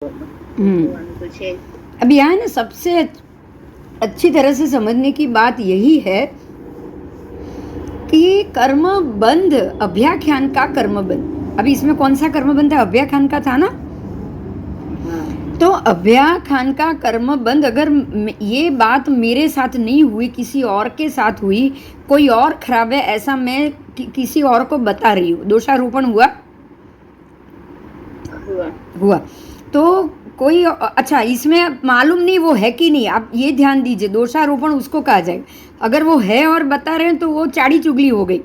तो है। अब यहाँ ना सबसे अच्छी तरह से समझने की बात यही है कि कर्म बंध अभ्याख्यान का कर्म बंध। अभी इसमें कौन सा कर्म बंध है? अभ्याख्यान का था ना। तो अभ्याख्यान का कर्म बंध, अगर ये बात मेरे साथ नहीं हुई, किसी और के साथ हुई, कोई और खराब है ऐसा मैं किसी और को बता रही हूँ, दोषारोपण हुआ हुआ तो कोई अच्छा, इसमें मालूम नहीं वो है कि नहीं, आप ये ध्यान दीजिए, दोषारोपण उसको कहा जाए। अगर वो है और बता रहे हैं तो वो चाड़ी चुगली हो गई।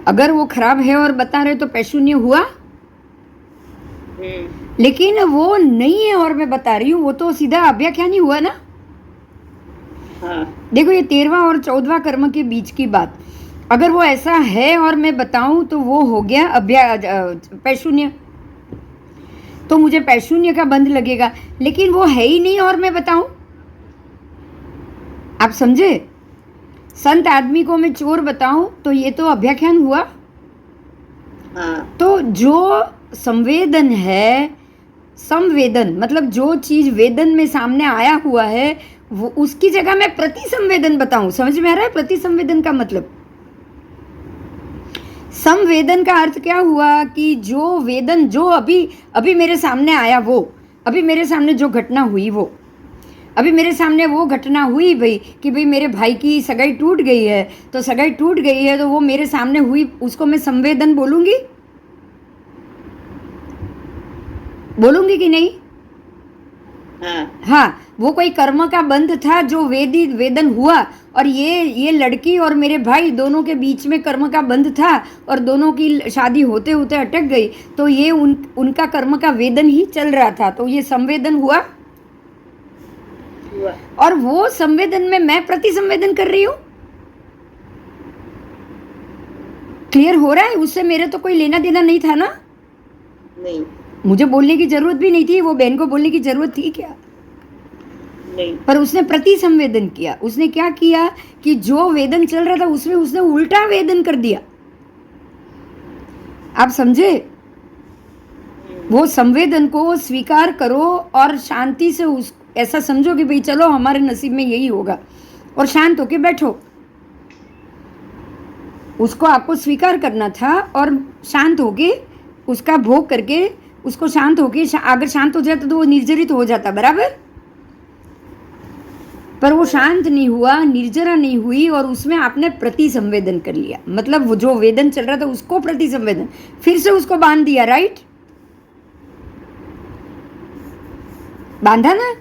अगर वो खराब है और बता रहे तो पैशून्य हुआ। लेकिन वो नहीं है और मैं बता रही हूँ, वो तो सीधा अभ्याख्यान ही हुआ ना। देखो ये 13वां और 14वां कर्म के बीच की बात, अगर वो ऐसा है और मैं बताऊं तो वो हो गया पैशून्य, तो मुझे पैशून्य का बंध लगेगा। लेकिन वो है ही नहीं और मैं बताऊं, आप समझे? संत आदमी को मैं चोर बताऊं तो ये तो अभ्याख्यान हुआ। तो जो संवेदन है, संवेदन मतलब जो चीज वेदन में सामने आया हुआ है, वो उसकी जगह मैं प्रति संवेदन बताऊं। समझ में आ रहा है प्रति संवेदन का मतलब? संवेदन का अर्थ क्या हुआ कि जो वेदन, जो अभी अभी मेरे सामने आया, वो अभी मेरे सामने जो घटना हुई, वो अभी मेरे सामने वो घटना हुई भाई कि भाई मेरे भाई की सगाई टूट गई है, तो सगाई टूट गई है तो वो मेरे सामने हुई, उसको मैं संवेदन बोलूंगी? बोलूंगी कि नहीं? हाँ, वो कोई कर्म का बंध था जो वेदन हुआ, और ये लड़की और मेरे भाई दोनों के बीच में कर्म का बंध था और दोनों की शादी होते होते अटक गई, तो ये उनका कर्म का वेदन ही चल रहा था, तो ये संवेदन हुआ। और वो संवेदन में मैं प्रति संवेदन कर रही हूं। क्लियर हो रहा है? उससे मेरे तो कोई लेना देना नहीं था ना। नहीं, मुझे बोलने की जरूरत भी नहीं थी, वो बहन को बोलने की जरूरत थी क्या? नहीं। पर उसने प्रति संवेदन किया। उसने क्या किया कि जो वेदन चल रहा था उसमें उसने उल्टा वेदन कर दिया। आप समझे? वो संवेदन को स्वीकार करो और शांति से उस ऐसा समझो कि भाई चलो हमारे नसीब में यही होगा, और शांत होके बैठो। उसको आपको स्वीकार करना था और शांत होके उसका भोग करके उसको शांत होके, अगर शांत हो जाता तो वो निर्जरित हो जाता, बराबर? पर वो शांत नहीं हुआ, निर्जरा नहीं हुई, और उसमें आपने प्रति संवेदन कर लिया। मतलब वो जो वेदन चल रहा था उसको प्रति संवेदन, फिर से उसको बांध दिया। राइट? बांधा ना?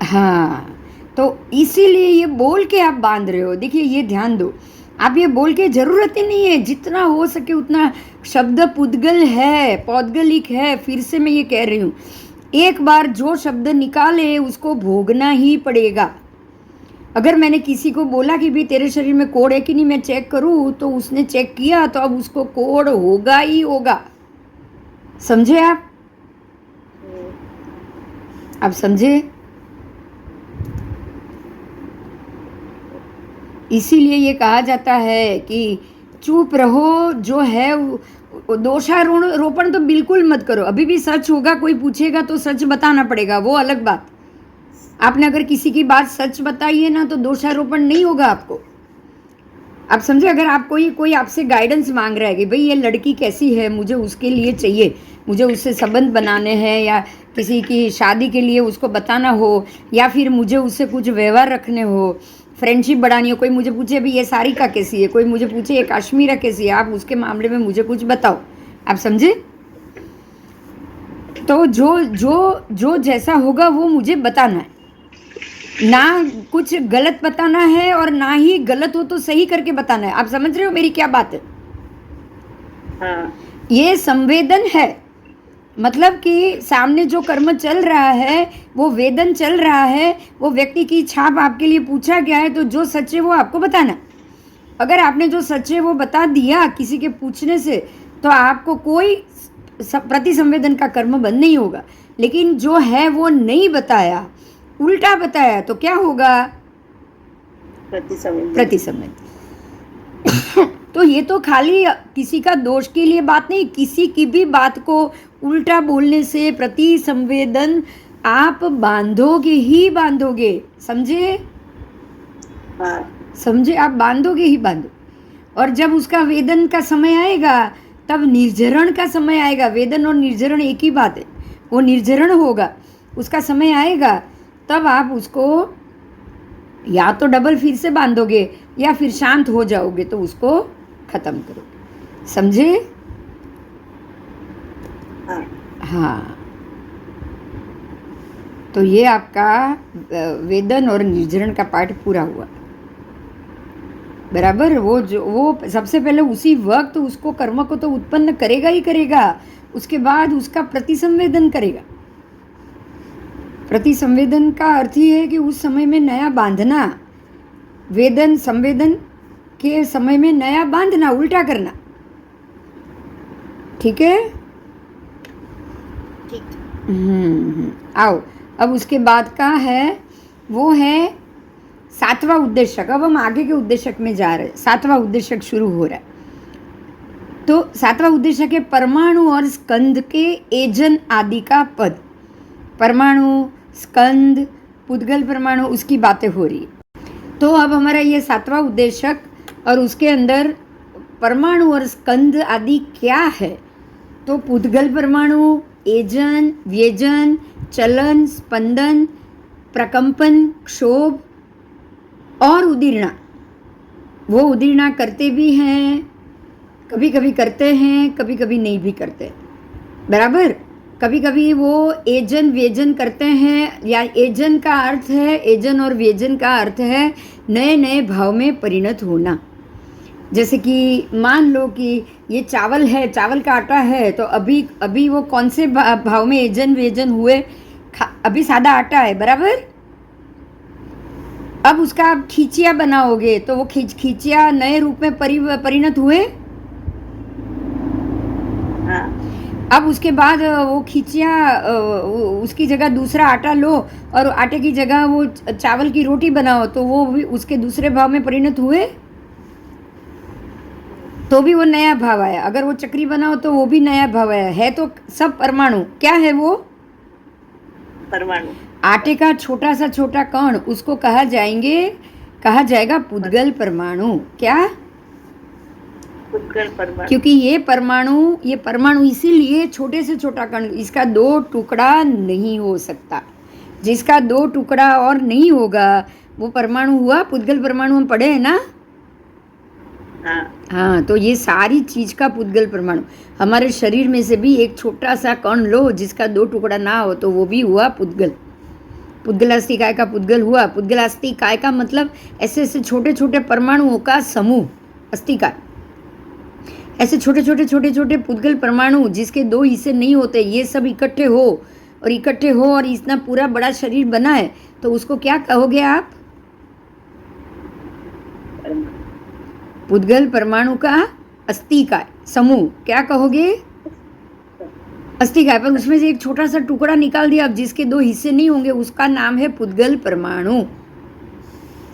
हाँ, तो इसीलिए ये बोल के आप बांध रहे हो। देखिए ये ध्यान दो, आप ये बोल के जरूरत ही नहीं है, जितना हो सके उतना शब्द पुद्गल है, पौद्गलिक है। फिर से मैं ये कह रही हूँ, एक बार जो शब्द निकाले उसको भोगना ही पड़ेगा। अगर मैंने किसी को बोला कि भाई तेरे शरीर में कोड़ है कि नहीं, मैं चेक करूँ, तो उसने चेक किया तो अब उसको कोड़ होगा ही होगा। समझे आप? आप समझे? इसीलिए ये कहा जाता है कि चुप रहो, जो है दोषारोपण तो बिल्कुल मत करो। अभी भी सच होगा, कोई पूछेगा तो सच बताना पड़ेगा, वो अलग बात। आपने अगर किसी की बात सच बताई है ना तो दोषारोपण नहीं होगा आपको। आप समझे? अगर आप कोई आपसे गाइडेंस मांग रहा है कि भाई ये लड़की कैसी है, मुझे उसके लिए चाहिए, मुझे उससे संबंध बनाने हैं, या किसी की शादी के लिए उसको बताना हो, या फिर मुझे उससे कुछ व्यवहार रखने हो, फ्रेंडशिप बढ़ानी हो, कोई मुझे पूछे अभी ये सारिका कैसी है, कोई मुझे पूछे ये काश्मीरा कैसी है, आप उसके मामले में मुझे कुछ बताओ। आप समझे? तो जो जो जो जैसा होगा वो मुझे बताना है, ना कुछ गलत बताना है और ना ही गलत हो तो सही करके बताना है। आप समझ रहे हो मेरी क्या बात है? ये संवेदन है, मतलब कि सामने जो कर्म चल रहा है, वो वेदन चल रहा है, वो व्यक्ति की छाप आपके लिए पूछा गया है, तो जो सच है वो आपको बताना। अगर आपने जो सच है वो बता दिया किसी के पूछने से, तो आपको कोई प्रति संवेदन का कर्म बंद नहीं होगा। लेकिन जो है वो नहीं बताया, उल्टा बताया, तो क्या होगा? प्रति संवेदन। तो ये तो खाली किसी का दोष के लिए बात नहीं, किसी की भी बात को उल्टा बोलने से प्रति संवेदन आप बांधोगे ही बांधोगे, समझे? हाँ समझे? आप बांधोगे ही बांधो। और जब उसका वेदन का समय आएगा तब निर्जरण का समय आएगा। वेदन और निर्जरण एक ही बात है। वो निर्जरण होगा, उसका समय आएगा, तब आप उसको या तो डबल फिर से बांधोगे या फिर शांत हो जाओगे तो उसको खत्म करोगे, समझे? हाँ हाँ, तो ये आपका वेदन और निर्जरण का पाठ पूरा हुआ, बराबर। वो सबसे पहले उसी वक्त उसको कर्म को तो उत्पन्न करेगा ही करेगा, उसके बाद उसका प्रतिसंवेदन करेगा। प्रतिसंवेदन का अर्थ ही है कि उस समय में नया बांधना, वेदन संवेदन के समय में नया बांधना, उल्टा करना, ठीक है? ठीक। आओ, अब उसके बाद का है वो है सातवां उद्देश्यक। अब हम आगे के उद्देश्यक में जा रहे हैं, सातवां उद्देश्यक शुरू हो रहा है। तो सातवां उद्देश्यक है परमाणु और स्कंद के एजन आदि का पद। परमाणु, स्कंद, पुद्गल परमाणु, उसकी बातें हो रही है। तो अब हमारा ये सातवां उद्देश्यक और उसके अंदर परमाणु और स्कंद आदि क्या है? तो पुद्गल परमाणु एजन, व्यजन, चलन, स्पंदन, प्रकंपन, क्षोभ और उदीर्णा। वो उदीर्णा करते भी हैं, कभी कभी करते हैं, कभी कभी नहीं भी करते, बराबर। कभी कभी वो एजन व्यजन करते हैं, या एजन का अर्थ है, एजन और व्यजन का अर्थ है नए नए भाव में परिणत होना। जैसे कि मान लो कि ये चावल है, चावल का आटा है, तो अभी वो कौन से भाव में एजन व्यजन हुए? अभी सादा आटा है, बराबर। अब उसका आप खिचिया बनाओगे तो वो खिचिया नए रूप में परिणत हुए। हाँ अब उसके बाद वो खिचिया, उसकी जगह दूसरा आटा लो और आटे की जगह वो चावल की रोटी बनाओ तो वो भी उसके दूसरे भाव में परिणत हुए, तो भी वो नया भाव आया। अगर वो चक्री बनाओ तो वो भी नया भाव आया है। तो सब परमाणु क्या है? वो परमाणु, आटे का छोटा सा छोटा कण, उसको कहा जाएगा पुद्गल परमाणु। क्या? पुद्गल परमाणु। क्योंकि ये परमाणु इसीलिए छोटे से छोटा कण, इसका दो टुकड़ा नहीं हो सकता। जिसका दो टुकड़ा और नहीं होगा वो परमाणु हुआ पुद्गल परमाणु। हम पढ़े हैं ना? हाँ, तो ये सारी चीज का पुद्गल परमाणु। हमारे शरीर में से भी एक छोटा सा कण लो जिसका दो टुकड़ा ना हो तो वो भी हुआ पुद्गल। पुद्गलास्थि काय का पुद्गल हुआ। पुद्गलास्थि काय का मतलब ऐसे ऐसे छोटे छोटे परमाणुओं का समूह, अस्थिकाय। ऐसे छोटे छोटे पुद्गल परमाणु जिसके दो हिस्से नहीं होते, ये सब इकट्ठे हो और इतना पूरा बड़ा शरीर बना है, तो उसको क्या कहोगे आप? पुद्गल परमाणु का अस्थिकाय समूह क्या कहोगे? अस्थिकाय। पर उसमें से एक छोटा सा टुकड़ा निकाल दिया, अब जिसके दो हिस्से नहीं होंगे उसका नाम है पुद्गल परमाणु,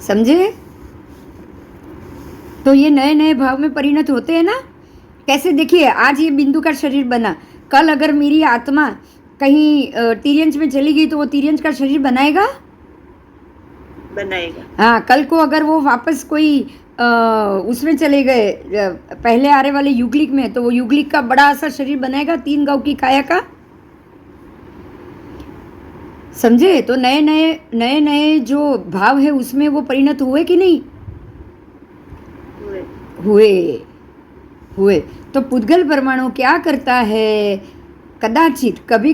समझे? तो ये नए नए भाव में परिणत होते हैं ना। कैसे? देखिए, आज ये बिंदु का शरीर बना, कल अगर मेरी आत्मा कहीं तिर्यंच में चली गई तो वो तिर्यंच का शरीर बनाएगा? हाँ, कल को अगर वो वापस कोई उसमें चले गए, पहले आ रहे वाले युगलिक में, तो वो युगलिक का बड़ा सा शरीर बनाएगा 3 गांव की काया का, समझे? तो नए नए जो भाव है उसमें वो परिणत हुए कि नहीं हुए। तो पुद्गल परमाणु क्या करता है? कदाचित कभी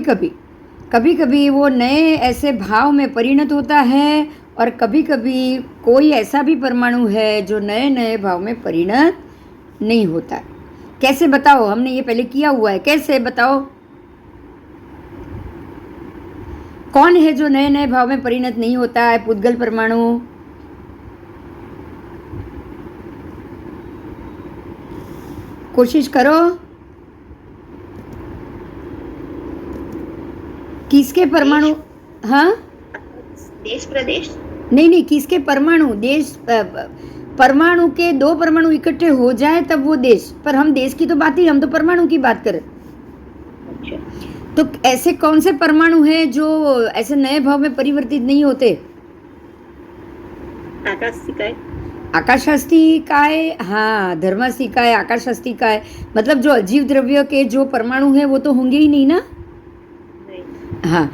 कभी वो नए ऐसे भाव में परिणत होता है, और कभी कभी कोई ऐसा भी परमाणु है जो नए नए भाव में परिणत नहीं होता। कैसे बताओ? हमने ये पहले किया हुआ है, कैसे बताओ? कौन है जो नए नए भाव में परिणत नहीं होता है? पुद्गल परमाणु। कोशिश करो। किसके परमाणु? हाँ, देश प्रदेश नहीं, किसके परमाणु? देश परमाणु के दो परमाणु इकट्ठे हो जाए तब वो देश, पर हम देश की तो बात ही, हम तो परमाणु की बात करें। अच्छा, तो ऐसे कौन से परमाणु हैं जो ऐसे नए भाव में परिवर्तित नहीं होते? आकाशिकाएं। आकाशास्तिकाय, हाँ, धर्मास्तिकाय, आकाशास्तिकाय, मतलब जो अजीव द्रव्य के जो परमाणु हैं वो तो होंगे ही नहीं ना। नहीं। हाँ,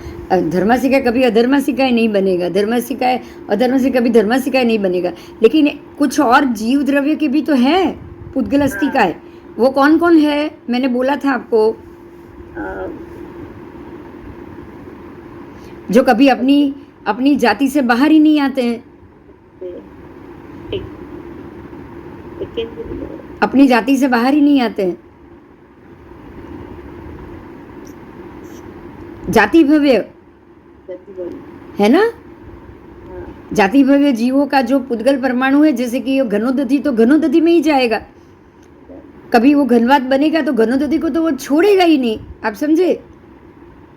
धर्मास्तिकाय कभी अधर्मास्तिकाय नहीं बनेगा, धर्मास्तिकाय अधर्मास्तिकाय कभी धर्मास्तिकाय नहीं बनेगा। लेकिन कुछ और जीव द्रव्य के भी तो है पुद्गलास्तिकाय। वो कौन कौन है? मैंने बोला था आपको, अ, जो कभी अपनी अपनी जाति से बाहर ही नहीं आते हैं। एक सेकेंड, अपनी जाति से बाहर ही नहीं आते हैं। जाति भव्य है ना। हाँ, जाति भव्य जीवों का जो पुद्गल परमाणु है, जैसे कि घनोदधि, तो घनोदधि में ही जाएगा। कभी वो घनवात बनेगा तो घनोदधि को तो वो छोड़ेगा ही नहीं, आप समझे।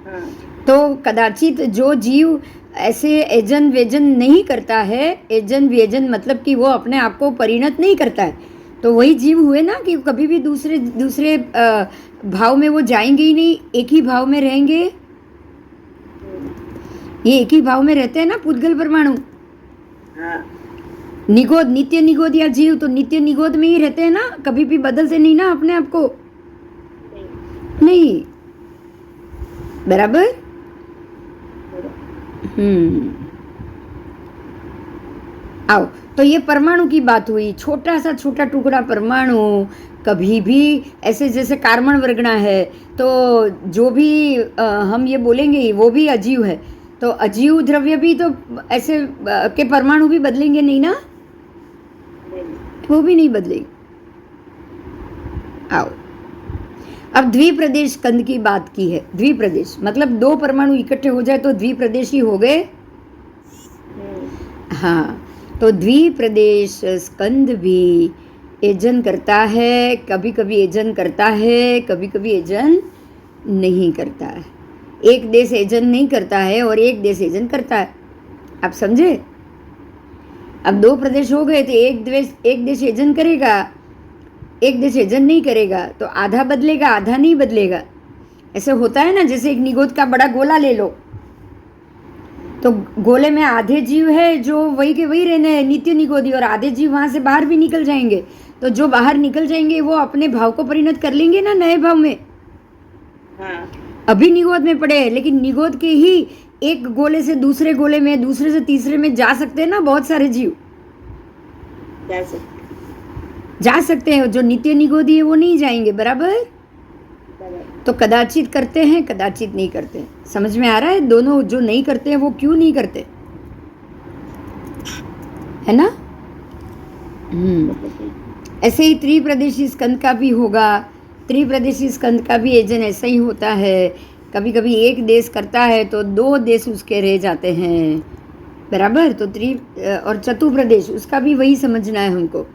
हाँ, तो कदाचित जो जीव ऐसे एजन व्यजन नहीं करता है, एजन व्यजन मतलब कि वो अपने आप को परिणत नहीं करता है, तो वही जीव हुए ना कि कभी भी दूसरे दूसरे भाव में वो जाएंगे ही नहीं, एक ही भाव में रहेंगे। ये एक ही भाव में रहते हैं ना पुद्गल परमाणु। हाँ, निगोद, नित्य निगोद या जीव तो नित्य निगोद में ही रहते हैं ना, कभी भी बदलते नहीं ना अपने आप को। नहीं, बराबर। आओ, तो ये परमाणु की बात हुई। छोटा सा छोटा टुकड़ा परमाणु कभी भी ऐसे, जैसे कार्बन वर्गना है, तो जो भी हम ये बोलेंगे वो भी अजीव है। तो अजीव द्रव्य भी तो ऐसे के परमाणु भी बदलेंगे नहीं ना, वो भी नहीं बदलेंगे। आओ, अब द्विप्रदेश स्कंद की बात की है। द्विप्रदेश मतलब दो परमाणु इकट्ठे हो जाए तो द्विप्रदेशी हो गए। हाँ, तो द्विप्रदेश स्कंद भी एजन करता है, कभी कभी एजन करता है, कभी कभी एजन नहीं करता है। एक देश एजन नहीं करता है और एक देश एजन करता है, आप समझे। अब दो प्रदेश हो गए तो एक देश एजन करेगा, एक देश एजन नहीं करेगा, तो आधा बदलेगा आधा नहीं बदलेगा। ऐसे होता है ना, जैसे एक निगोद का बड़ा गोला ले लो, तो गोले में आधे जीव है जो वही के वही रहने हैं, नित्य निगोदी, और आधे जीव वहाँ से बाहर भी निकल जाएंगे। तो जो बाहर निकल जाएंगे वो अपने भाव को परिणत कर लेंगे ना नए भाव में। हाँ, अभी निगोद में पड़े हैं, लेकिन निगोद के ही एक गोले से दूसरे गोले में, दूसरे से तीसरे में जा सकते हैं ना बहुत सारे जीव, जा सकते हैं। जो नित्य निगोदी है वो नहीं जाएंगे, बराबर। तो कदाचित करते हैं, कदाचित नहीं करते हैं। समझ में आ रहा है? दोनों जो नहीं करते हैं वो क्यों नहीं करते, है ना। ऐसे ही त्रिप्रदेशी स्कंद का भी होगा। त्रिप्रदेशी स्कंद का भी एजन ऐसा ही होता है। कभी कभी एक देश करता है तो दो देश उसके रह जाते हैं, बराबर। तो और चतुप्रदेश, उसका भी वही समझना है हमको।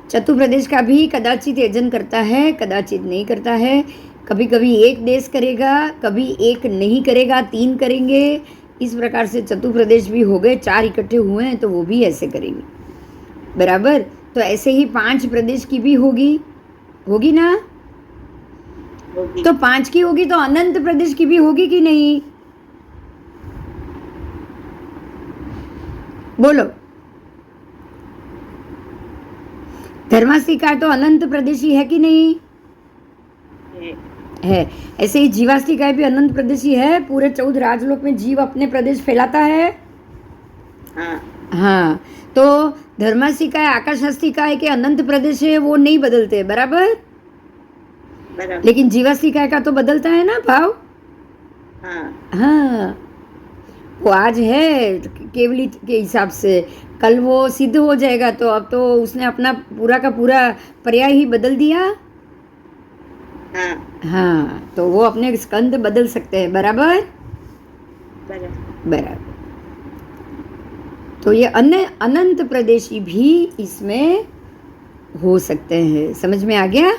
चतुप्रदेश का भी कदाचित एजन करता है, कदाचित नहीं करता है। कभी कभी एक देश करेगा, कभी एक नहीं करेगा, तीन करेंगे। इस प्रकार से चतुप्रदेश भी हो गए, चार इकट्ठे हुए हैं तो वो भी ऐसे करेंगे, बराबर। तो ऐसे ही 5 प्रदेश की भी होगी ना। तो 5 की होगी तो अनंत प्रदेश की भी होगी कि नहीं, बोलो। धर्मास्तिका तो अनंत प्रदेशी है कि नहीं है। ऐसे ही जीवास्तिका भी अनंत प्रदेशी है। पूरे 14 राजलोक में जीव अपने प्रदेश फैलाता है। हाँ, तो धर्मास्तिका आकाशास्तिका के अनंत प्रदेश है, वो नहीं बदलते, बराबर। लेकिन जीवास्तिका का तो बदलता है ना भाव। हाँ, वो आज है केवली के हिसाब से, कल वो सिद्ध हो जाएगा। तो अब तो उसने अपना पूरा का पूरा पर्याय ही बदल दिया। हाँ, तो वो अपने स्कंद बदल सकते हैं, बराबर बराबर। तो ये अनंत प्रदेशी भी इसमें हो सकते हैं। समझ में आ गया।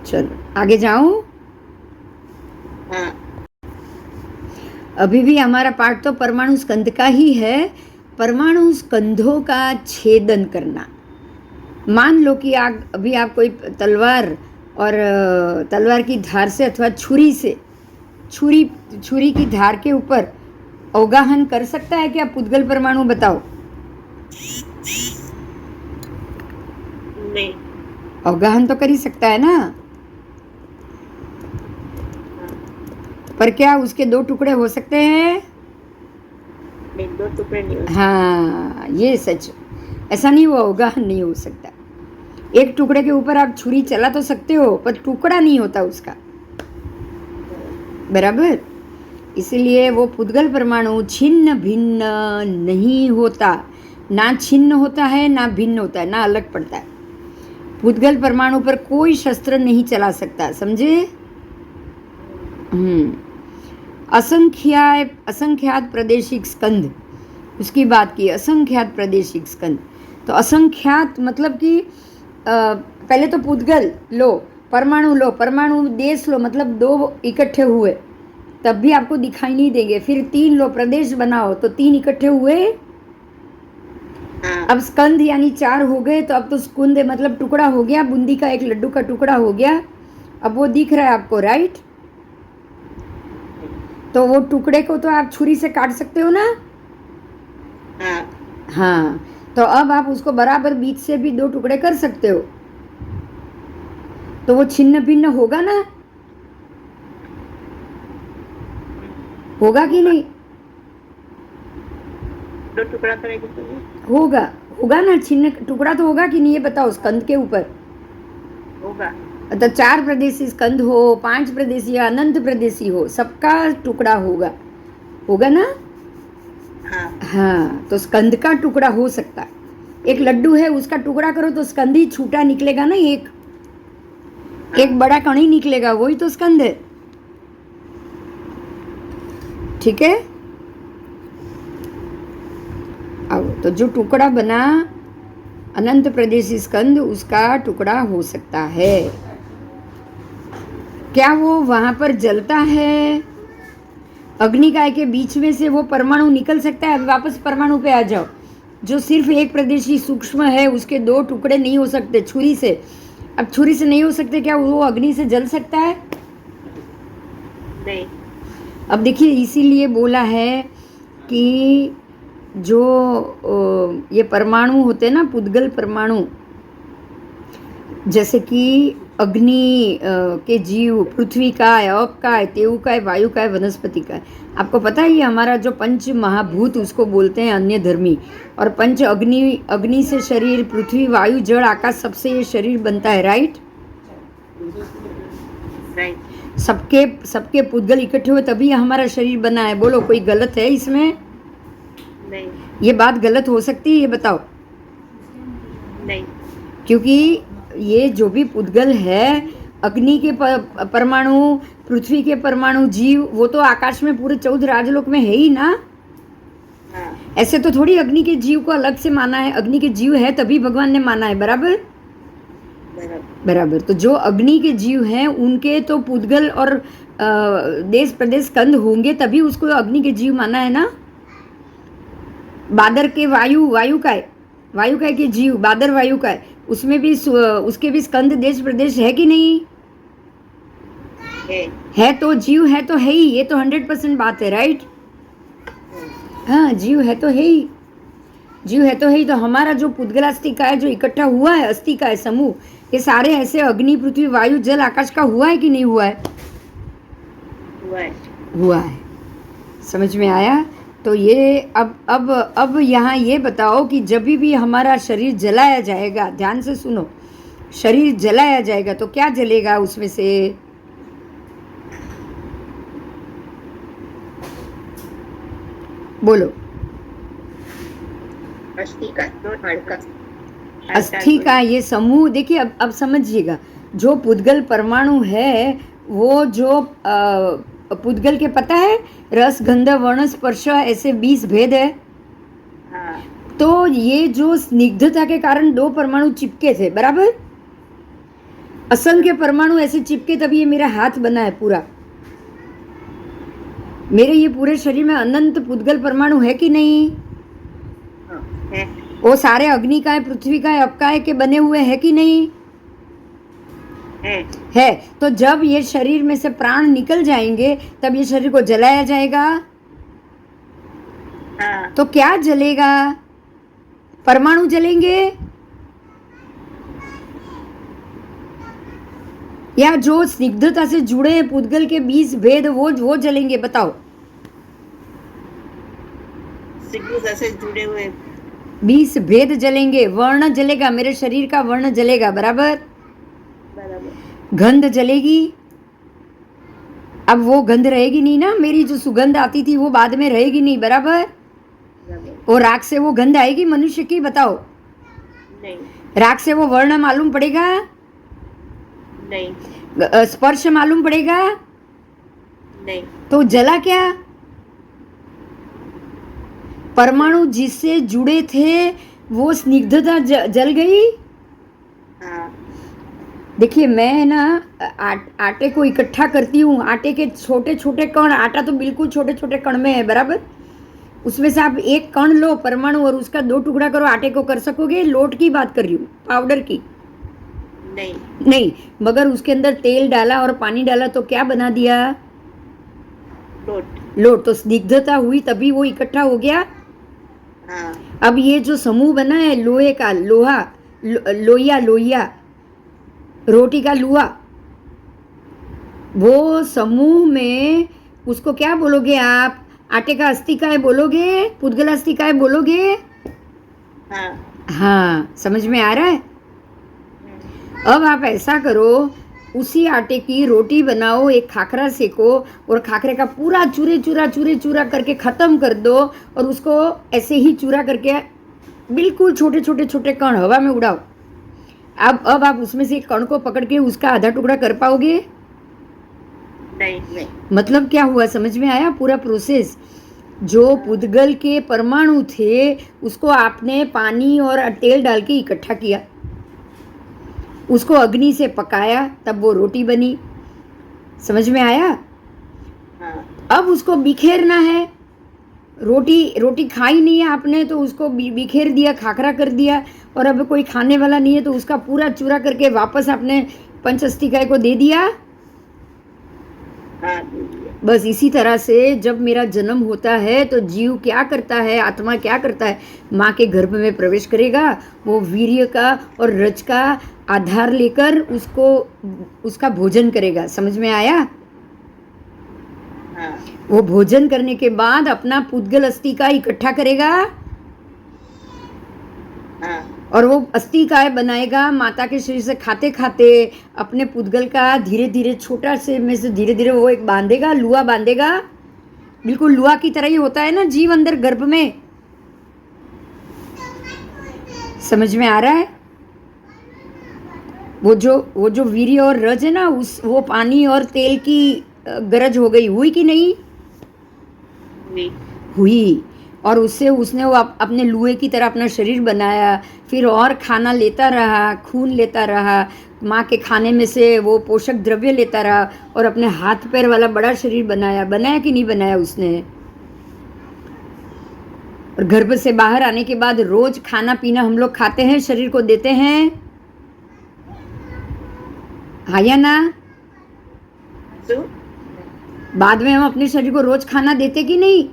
चलो आगे जाऊं। अभी भी हमारा पाठ तो परमाणु स्कंद का ही है, परमाणु स्कंधों का छेदन करना। मान लो कि अभी आप कोई तलवार और तलवार की धार से अथवा छुरी से छुरी की धार के ऊपर अवगाहन कर सकता है क्या पुद्गल परमाणु? बताओ। नहीं। अवगाहन तो कर ही सकता है ना, पर क्या उसके दो टुकड़े हो सकते हैं? नहीं, दो टुकड़े नहीं हो सकते। हाँ, ये सच। ऐसा नहीं, वो अवगाहन नहीं हो सकता। एक टुकड़े के ऊपर आप छुरी चला तो सकते हो, पर टुकड़ा नहीं होता उसका, बराबर। इसलिए वो पुद्गल परमाणु छिन्न भिन्न नहीं होता, ना छिन्न होता है ना भिन्न होता है, ना अलग पड़ता है। पुद्गल परमाणु पर कोई शस्त्र नहीं चला सकता, समझे? असंख्यात प्रादेशिक स्कंद, उसकी बात की, असंख्यात प्रादेशिक स्कंद। तो असंख्यात मतलब कि पहले तो पुद्गल लो, परमाणु देश लो, मतलब दो इकट्ठे हुए तब भी आपको दिखाई नहीं देंगे। फिर 3 लो, प्रदेश बनाओ तो 3 इकट्ठे हुए। अब स्कंद यानी 4 हो गए, तो अब तो स्कुंद मतलब टुकड़ा हो गया, बूंदी का एक लड्डू का टुकड़ा हो गया। अब वो दिख रहा है आपको, राइट? तो वो टुकड़े को तो आप छुरी से काट सकते हो ना? हाँ, तो अब आप उसको बराबर बीच से भी 2 टुकड़े कर सकते हो, तो वो छिन्न भिन्न होगा ना? होगा कि नहीं? 2 टुकड़ा करेंगे तो होगा ना, छिन्न टुकड़ा तो होगा कि नहीं, ये बताओ। स्कंद के ऊपर होगा। तो 4 प्रदेशी स्कंद हो, 5 प्रदेशी या अनंत प्रदेशी हो, सबका टुकड़ा होगा ना? हाँ, तो स्कंद का टुकड़ा हो सकता है। एक लड्डू है, उसका टुकड़ा करो तो स्कंद ही छूटा निकलेगा ना, एक बड़ा कणी निकलेगा, वही तो स्कंद है। ठीक है? आओ, तो जो टुकड़ा बना अनंत प्रदेशी स्कंद, उसका टुकड़ा हो सकता है। क्या वो वहां पर जलता है? अग्निकाय के बीच में से वो परमाणु निकल सकता है? अब वापस परमाणु पे आ जाओ। जो सिर्फ एक प्रदेशी सूक्ष्म है, उसके 2 टुकड़े नहीं हो सकते छुरी से। अब छुरी से नहीं हो सकते, क्या वो अग्नि से जल सकता है? नहीं। अब देखिए, इसीलिए बोला है कि जो ये परमाणु होते हैं ना, पुद्गल परमाणु, जैसे कि अग्नि के जीव, पृथ्वी का है, अप का है, तेऊ का है, वायु का है, वनस्पति का है। आपको पता है, ये हमारा जो पंच महाभूत उसको बोलते हैं अन्य धर्मी, और पंच अग्नि से शरीर, पृथ्वी, वायु, जल, आकाश, सबसे ये शरीर बनता है, राइट? सबके पुद्गल इकट्ठे हुए तभी हमारा शरीर बना है। बोलो, कोई गलत है इसमें? नहीं। ये बात गलत हो सकती है? ये बताओ। नहीं, क्योंकि ये जो भी पुद्गल है, अग्नि के परमाणु, पृथ्वी के परमाणु, जीव, वो तो आकाश में पूरे 14 राजलोक में है ही ना। ऐसे तो थोड़ी अग्नि के जीव को अलग से माना है, अग्नि के जीव है तभी भगवान ने माना है, बराबर? तो जो अग्नि के जीव हैं उनके तो पुद्गल और देश प्रदेश स्कंद होंगे, तभी उसको अग्नि के जीव माना है ना। बादर के वायु का है कि जीव, बादर वायु का है, उसमें भी उसके भी स्कंद देश प्रदेश है कि नहीं? है तो जीव है तो है ही, ये तो 100% बात है, राइट? हाँ, जीव है तो है ही। तो हमारा जो पुद्गलास्थि का है, जो इकट्ठा हुआ है, अस्थि का है समूह, ये सारे ऐसे अग्नि, पृथ्वी, वायु, जल, आकाश का हुआ है कि नहीं हुआ है? हुआ है। समझ में आया? तो ये अब यहाँ ये बताओ कि जब भी हमारा शरीर जलाया जाएगा, ध्यान से सुनो, शरीर जलाया जाएगा तो क्या जलेगा उसमें से? बोलो। अस्थि का ये समूह। देखिए, अब समझिएगा, जो पुद्गल परमाणु है, वो जो पुद्गल के पता है, रस, गंध, वर्ण, स्पर्श, ऐसे 20 भेद है। तो ये जो स्निग्धता के कारण 2 परमाणु चिपके थे, बराबर? असंख्य परमाणु ऐसे चिपके तभी ये मेरा हाथ बना है पूरा। मेरे ये पूरे शरीर में अनंत पुद्गल परमाणु है कि नहीं? हाँ, है। वो सारे अग्नि का है, पृथ्वी का है, अपकाय के बने हुए है कि नहीं? है। है। तो जब ये शरीर में से प्राण निकल जाएंगे तब ये शरीर को जलाया जाएगा। हाँ। तो क्या जलेगा? परमाणु जलेंगे या जो स्निग्धता से जुड़े हैं पुद्गल के 20 भेद वो जलेंगे? बताओ। सिग्नल से जुड़े हुए 20 भेद जलेंगे, वर्ण जलेगा, मेरे शरीर का वर्ण जलेगा, बराबर? बराबर। गंध जलेगी। अब वो गंध रहेगी नहीं ना, मेरी जो सुगंध आती थी वो बाद में रहेगी नहीं, बराबर? बराबर। और राख से वो गंध आएगी मनुष्य की? बताओ। नहीं। राख से वो वर्ण मालूम पड़ेगा? नहीं। स्पर्श मालूम पड़ेगा? नहीं। तो जला क्या? परमाणु जिससे जुड़े थे वो स्निग्धता जल गई। हाँ। देखिए मैं ना आटे को इकट्ठा करती हूँ, आटे के छोटे छोटे कण, आटा तो बिल्कुल छोटे छोटे कण में है, बराबर? उसमें से आप एक कण लो परमाणु और उसका 2 टुकड़ा करो, आटे को कर सकोगे? लोट की बात कर रही हूँ, पाउडर की नहीं। मगर उसके अंदर तेल डाला और पानी डाला तो क्या बना दिया? लोट। तो स्निग्धता हुई तभी वो इकट्ठा हो गया। हाँ। अब ये जो समूह बना है लोहे का, लोहा, लोहिया, रोटी का लुहा, वो समूह में उसको क्या बोलोगे आप? आटे का अस्थिकाय बोलोगे? पुद्गल अस्थिकाय बोलोगे? हाँ, समझ में आ रहा है? अब आप ऐसा करो, उसी आटे की रोटी बनाओ, एक खाखरा सेको और खाखरे का पूरा चूरा करके ख़त्म कर दो और उसको ऐसे ही चूरा करके बिल्कुल छोटे छोटे कण हवा में उड़ाओ। अब आप उसमें से एक कण को पकड़ के उसका आधा टुकड़ा कर पाओगे? नहीं। मतलब क्या हुआ, समझ में आया पूरा प्रोसेस? जो पुद्गल के परमाणु थे उसको आपने पानी और तेल डाल के इकट्ठा किया, उसको अग्नि से पकाया, तब वो रोटी बनी। समझ में आया? हाँ। अब उसको बिखेरना है। रोटी खाई नहीं है आपने तो उसको बिखेर दिया, खाखरा कर दिया, और अब कोई खाने वाला नहीं है तो उसका पूरा चूरा करके वापस आपने पंचअस्थिकाय को दे दिया। हाँ। बस इसी तरह से जब मेरा जन्म होता है तो जीव क्या करता है, आत्मा क्या करता है? माँ के गर्भ में प्रवेश करेगा, वो वीर्य का और रज का आधार लेकर उसका भोजन करेगा। समझ में आया? हाँ। वो भोजन करने के बाद अपना पुद्गल अस्थिका इकट्ठा करेगा। हाँ। और वो अस्थिकाय बनाएगा, माता के शरीर से खाते खाते अपने पुद्गल का धीरे धीरे छोटा से में से धीरे धीरे वो एक बांधेगा, लुहा बांधेगा। बिल्कुल लुहा की तरह ही होता है ना जीव अंदर गर्भ में। समझ में आ रहा है? वो जो वीर्य और रज है ना, वो पानी और तेल की गरज हो गई, हुई कि नहीं हुई? और उससे उसने वो अपने लुहे की तरह अपना शरीर बनाया, फिर और खाना लेता रहा, खून लेता रहा, माँ के खाने में से वो पोषक द्रव्य लेता रहा और अपने हाथ पैर वाला बड़ा शरीर बनाया कि नहीं बनाया उसने? और गर्भ से बाहर आने के बाद रोज खाना पीना हम लोग खाते हैं, शरीर को देते हैं, हाँ या ना? बाद में हम अपने शरीर को रोज खाना देते कि नहीं?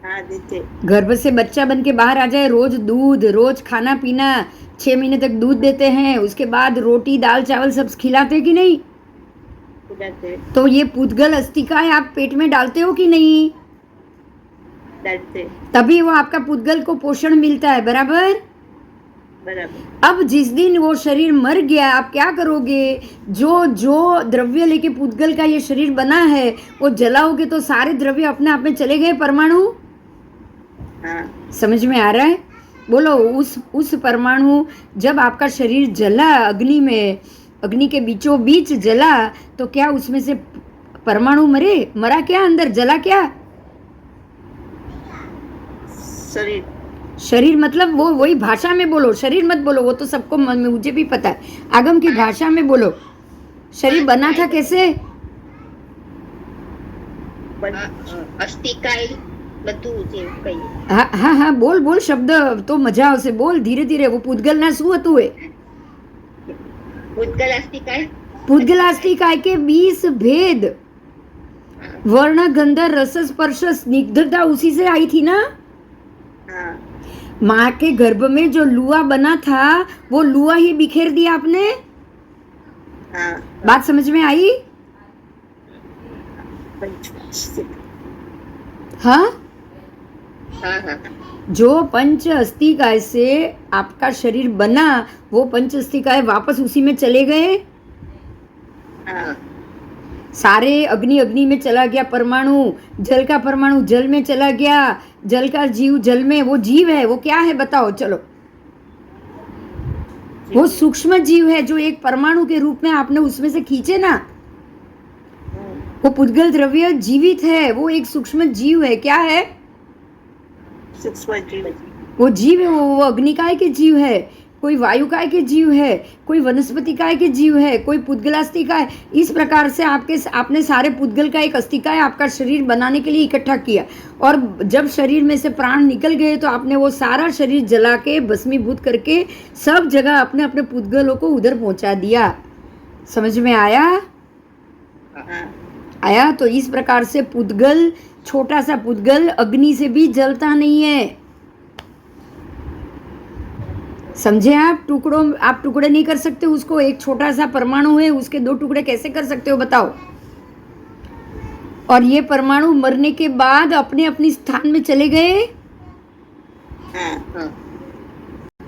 हाँ, देते। गर्भ से बच्चा बन के बाहर आ जाए, रोज दूध, रोज खाना पीना, 6 महीने तक दूध देते हैं, उसके बाद रोटी दाल चावल सब खिलाते कि नहीं? खिलाते। तो ये पुद्गल अस्थिकाय आप पेट में डालते हो कि नहीं? डालते। तभी वो आपका पुद्गल को पोषण मिलता है, बराबर? बराबर। अब जिस दिन वो शरीर मर गया, आप क्या करोगे? जो द्रव्य लेके पुद्गल का ये शरीर बना है वो जलाओगे तो सारे द्रव्य अपने आप में चले गए, परमाणु। हाँ। समझ में आ रहा है? बोलो, उस परमाणु जब आपका शरीर जला अग्नि में, अग्नि के बीचों बीच जला, तो क्या उसमें से परमाणु मरा क्या? अंदर जला क्या? शरीर मतलब वो वही भाषा में बोलो, शरीर मत बोलो, वो तो सबको मुझे भी पता है। आगम की भाषा में बोलो, शरीर बना था कैसे? અસ્થિકાય બધું જે કહીએ હા હા હા, બોલ બોલ, શબ્દ તો મજા આવશે, બોલ ધીરે ધીરે. वो પૂતગલના શું હતું એ? ભૂતગલ અસ્થિકાય પૂતગલાસ્તિકાય के 20 भेद, वर्ण गंध रस स्पर्श स्निग्धता उसी से आई थी ना. हाँ माँ के गर्भ में जो लुआ बना था वो लुआ ही बिखेर दिया आपने. हाँ बात समझ में आई? हाँ, हाँ हाँ जो पंच अस्थिकाय से आपका शरीर बना वो पंच अस्थिकाय वापस उसी में चले गए. हाँ सारे अग्नि अग्नि में चला गया, परमाणु जल का परमाणु जल में चला गया, जल का जीव जल में. वो जीव है, वो क्या है बताओ चलो. वो सूक्ष्म जीव है जो एक परमाणु के रूप में आपने उसमें से खींचे ना. वो पुद्गल द्रव्य जीवित है, वो एक सूक्ष्म जीव है. क्या है? सूक्ष्म जीव वो जीव है, वो अग्निकाय के जीव है, कोई वायुकाय के जीव है, कोई वनस्पतिकाय के जीव है, कोई पुद्गलास्तिकाय. इस प्रकार से आपने सारे पुद्गल का एक अस्तिकाय आपका शरीर बनाने के लिए इकट्ठा किया. और जब शरीर में से प्राण निकल गए तो आपने वो सारा शरीर जला के भस्मीभूत करके सब जगह अपने अपने पुद्गलों को उधर पहुंचा दिया. समझ में आया? हाँ आया. तो इस प्रकार से पुद्गल, छोटा सा पुद्गल अग्नि से भी जलता नहीं है. समझे आप? आप टुकड़े नहीं कर सकते उसको. एक छोटा सा परमाणु है, उसके 2 टुकड़े कैसे कर सकते हो बताओ? और ये परमाणु मरने के बाद अपने अपने स्थान में चले गए. हाँ हाँ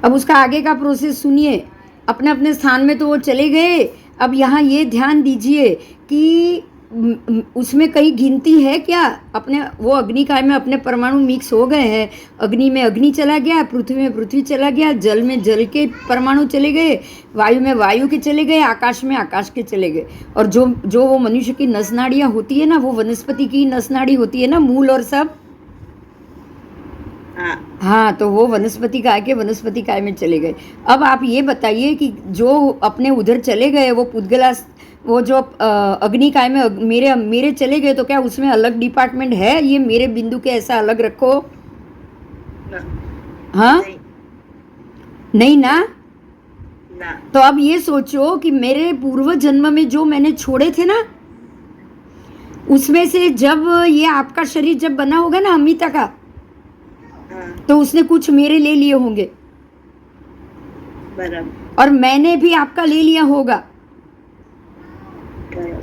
अब उसका आगे का प्रोसेस सुनिए. अपने अपने स्थान में तो वो चले गए. अब यहाँ ये ध्यान दीजिए कि उसमें कहीं गिनती है क्या? अपने वो अग्निकाय में अपने परमाणु मिक्स हो गए हैं. अग्नि में अग्नि चला गया, पृथ्वी में पृथ्वी चला गया, जल में जल के परमाणु चले गए, वायु में वायु के चले गए, आकाश में आकाश के चले गए. और जो वो मनुष्य की नस नाड़ियाँ होती है ना, वो वनस्पति की नस नाड़ी होती है ना, मूल और सब. हाँ, तो वो वनस्पति काय के वनस्पति काय में चले गए. अब आप ये बताइए कि जो अपने उधर चले गए वो पुद्गला, वो जो अग्निकाय में मेरे चले गए, तो क्या उसमें अलग डिपार्टमेंट है? ये मेरे बिंदु के ऐसा अलग रखो. हाँ नहीं ना. ना तो अब ये सोचो कि मेरे पूर्व जन्म में जो मैंने छोड़े थे ना, उसमें से जब ये आपका शरीर जब बना होगा ना अमिता का, तो उसने कुछ मेरे ले लिए होंगे बराबर. और मैंने भी आपका ले लिया होगा